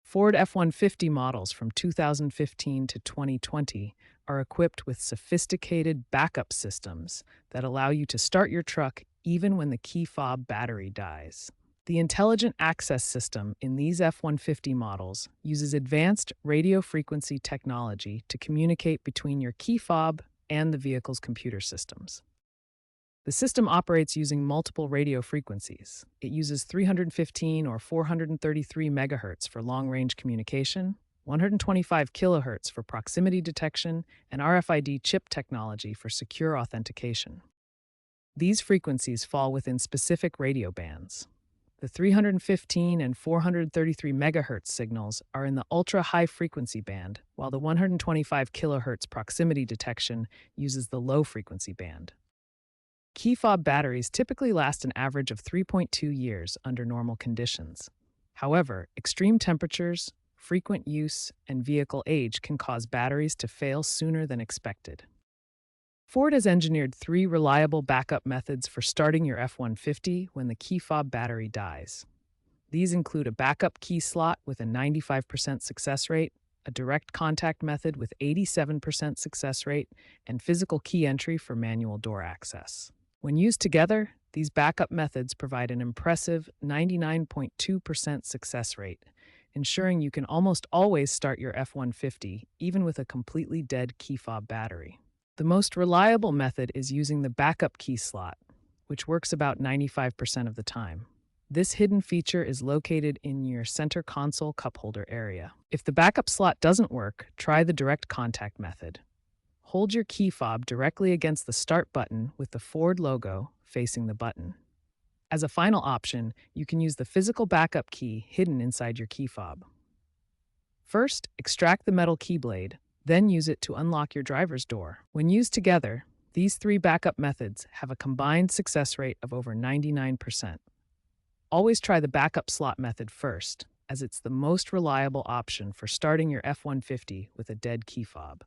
Ford F-150 models from 2015 to 2020 are equipped with sophisticated backup systems that allow you to start your truck even when the key fob battery dies. The intelligent access system in these F-150 models uses advanced radio frequency technology to communicate between your key fob and the vehicle's computer systems. The system operates using multiple radio frequencies. It uses 315 or 433 megahertz for long-range communication, 125 kilohertz for proximity detection, and RFID chip technology for secure authentication. These frequencies fall within specific radio bands. The 315 and 433 megahertz signals are in the ultra-high frequency band, while the 125 kilohertz proximity detection uses the low frequency band. Key fob batteries typically last an average of 3.2 years under normal conditions. However, extreme temperatures, frequent use, and vehicle age can cause batteries to fail sooner than expected. Ford has engineered 3 reliable backup methods for starting your F-150 when the key fob battery dies. These include a backup key slot with a 95% success rate, a direct contact method with 87% success rate, and physical key entry for manual door access. When used together, these backup methods provide an impressive 99.2% success rate, ensuring you can almost always start your F-150 even with a completely dead key fob battery. The most reliable method is using the backup key slot, which works about 95% of the time. This hidden feature is located in your center console cup holder area. If the backup slot doesn't work, try the direct contact method. Hold your key fob directly against the start button with the Ford logo facing the button. As a final option, you can use the physical backup key hidden inside your key fob. First, extract the metal key blade, then use it to unlock your driver's door. When used together, these 3 backup methods have a combined success rate of over 99%. Always try the backup slot method first, as it's the most reliable option for starting your F-150 with a dead key fob.